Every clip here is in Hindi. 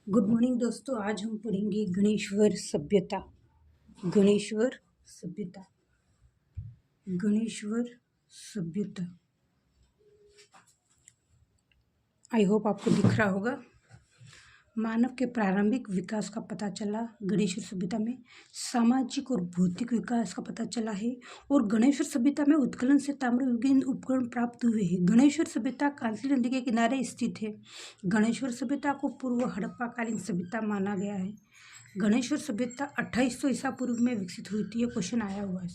गुड मॉर्निंग दोस्तों। आज हम पढ़ेंगे गणेश्वर सभ्यता। गणेश्वर सभ्यता। गणेश्वर सभ्यता। आई होप आपको दिख रहा होगा। मानव के प्रारंभिक विकास का पता चला गणेश्वर सभ्यता में। सामाजिक और भौतिक विकास का पता चला है और गणेश्वर सभ्यता में उत्खनन से ताम्रयुगीन उपकरण प्राप्त हुए हैं। गणेश्वर सभ्यता कांसी नदी के किनारे स्थित है। गणेश्वर सभ्यता को पूर्व हड़प्पाकालीन सभ्यता माना गया है। गणेश्वर सभ्यता 2800 ईसा पूर्व में विकसित हुई थी। यह क्वेश्चन आया हुआ है।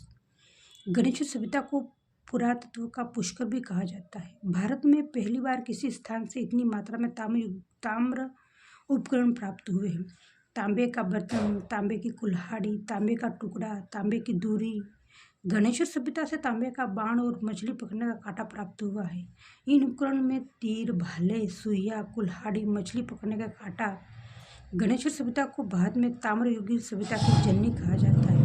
गणेश्वर सभ्यता को पुरातत्व का पुष्कर भी कहा जाता है। भारत में पहली बार किसी स्थान से इतनी मात्रा में ताम्र उपकरण प्राप्त हुए हैं। तांबे का बर्तन, तांबे की कुल्हाड़ी, तांबे का टुकड़ा, तांबे की दूरी। गणेश्वर सभ्यता से तांबे का बाण और मछली पकड़ने का कांटा प्राप्त हुआ है। इन उपकरण में तीर, भाले, सुइया, कुल्हाड़ी, मछली पकड़ने का कांटा। गणेश्वर सभ्यता को बाद में ताम्रयुगीन सभ्यता की जननी कहा जाता है।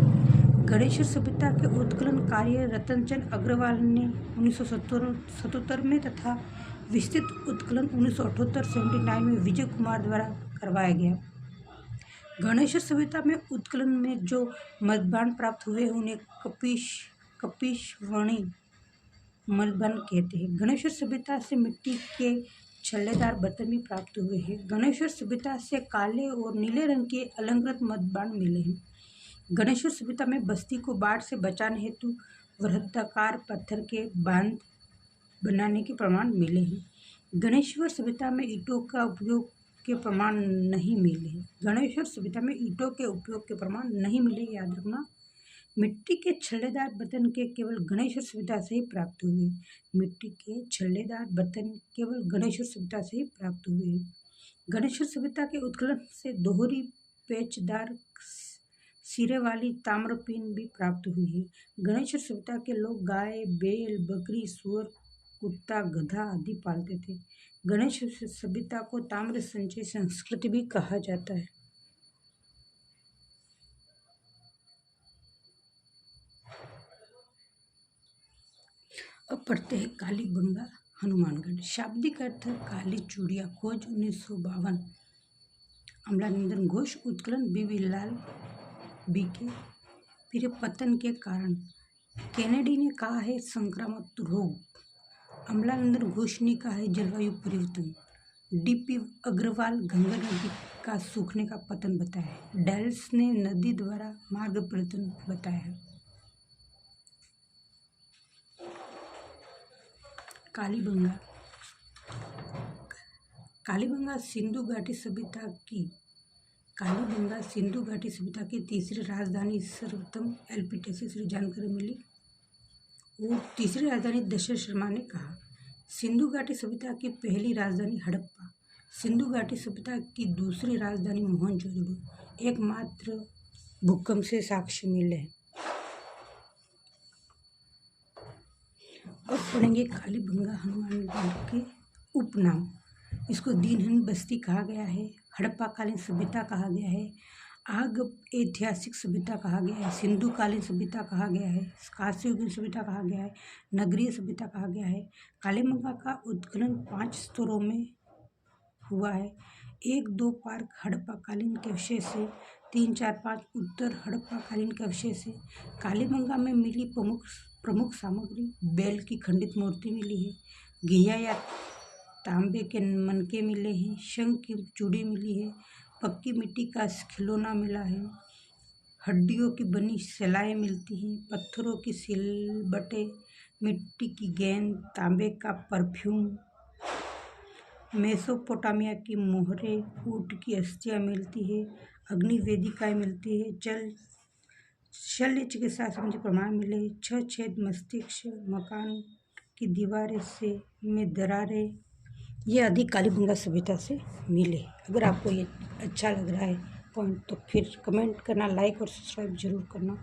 गणेश्वर सभ्यता के उत्खनन कार्य रतनचंद अग्रवाल ने 1977 में तथा विस्तृत उत्खनन 1978-79 में विजय कुमार द्वारा करवाया गया। गणेश्वर सभ्यता में उत्खनन में जो मृदबाण प्राप्त हुए उन्हें कपिशवणी मृदबाण कहते हैं। गणेश्वर सभ्यता से मिट्टी के छल्लेदार बर्तन भी प्राप्त हुए हैं। गणेश्वर सभ्यता से काले और नीले रंग के अलंकृत मृदबाण मिले हैं। गणेश्वर सभ्यता में बस्ती को बाढ़ से बचाने हेतु वृत्ताकार पत्थर के बांध बनाने के प्रमाण मिले हैं। गणेश्वर सभ्यता में ईंटों का उपयोग के प्रमाण नहीं मिले हैं। गणेश्वर सभ्यता में ईंटों के उपयोग के प्रमाण नहीं मिले, याद रखना। मिट्टी के छल्लेदार बर्तन के केवल गणेश्वर सभ्यता से ही प्राप्त हुए। मिट्टी के छल्लेदार बर्तन केवल गणेश्वर सभ्यता से ही प्राप्त हुए। गणेश्वर सभ्यता के उत्खनन से दोहरी पेचदार सिरे वाली ताम्रपीन भी प्राप्त हुई है। गणेश्वर सभ्यता के लोग गाय, बैल, बकरी, सूअर, कुत्ता, गधा आदि पालते थे। गणेश्वर सभ्यता को ताम्र संचय संस्कृति भी कहा जाता है। अब पढ़ते हैं कालीबंगा हनुमानगढ़। शाब्दिक अर्थ काली चूड़िया। खोज 1952। अमलानंदन घोष। उत्खनन बीवी लाल बीके। फिर पतन के कारण कैनेडी ने कहा है संक्रामक रोग। अमलानंदन घोष ने कहा है जलवायु परिवर्तन। डीपी अग्रवाल गंगा नदी का सूखने का पतन बताया है। डैल्स ने नदी द्वारा मार्ग परिवर्तन बताया है। कालीबंगा। कालीबंगा सिंधु घाटी सभ्यता की तीसरी राजधानी सर्वोत्तम एलपीटेसी से जानकारी मिली। वो तीसरी राजधानी दशरथ शर्मा ने कहा। सिंधु घाटी सभ्यता की पहली राजधानी हड़प्पा। सिंधु घाटी सभ्यता की दूसरी राजधानी मोहनजोदड़ो। एकमात्र भूकंप से साक्ष्य मिले हैं। अब पढ़ेंगे कालीबंगा हनुमानगढ़ के उपनाम। इसको दीनहिंद बस्ती कहा गया है, हड़प्पाकालीन सभ्यता कहा गया है, आग ऐतिहासिक सभ्यता कहा गया है, सिंधुकालीन सभ्यता कहा गया है, कांस्ययुगीन सभ्यता कहा गया है, नगरीय सभ्यता कहा गया है। कालीबंगा का उत्खनन 5 स्तरों में हुआ है। 1-2 पार्क हड़प्पाकालीन के अवशेष से, 3-4-5 उत्तर हड़प्पाकालीन के अवशेष से। कालीबंगा में मिली प्रमुख सामग्री बैल की खंडित मूर्ति मिली है, घिया या तांबे के मनके मिले हैं, शंख की चूड़ी मिली है, पक्की मिट्टी का खिलौना मिला है, हड्डियों की बनी सिलाएं मिलती हैं, पत्थरों की सिलबटें, मिट्टी की गेंद, तांबे का परफ्यूम, मेसोपोटामिया की मोहरें, ऊंट की अस्थियां मिलती है, अग्नि वेदिकाएं मिलती है, शल्य चिकित्सा संबंधी प्रमाण मिले, 6 छेद मस्तिष्क, मकान की दीवारें से में दरारें, ये आदि कालीबंगा सभ्यता से मिले। अगर आपको ये अच्छा लग रहा है पॉइंट तो फिर कमेंट करना, लाइक और सब्सक्राइब जरूर करना।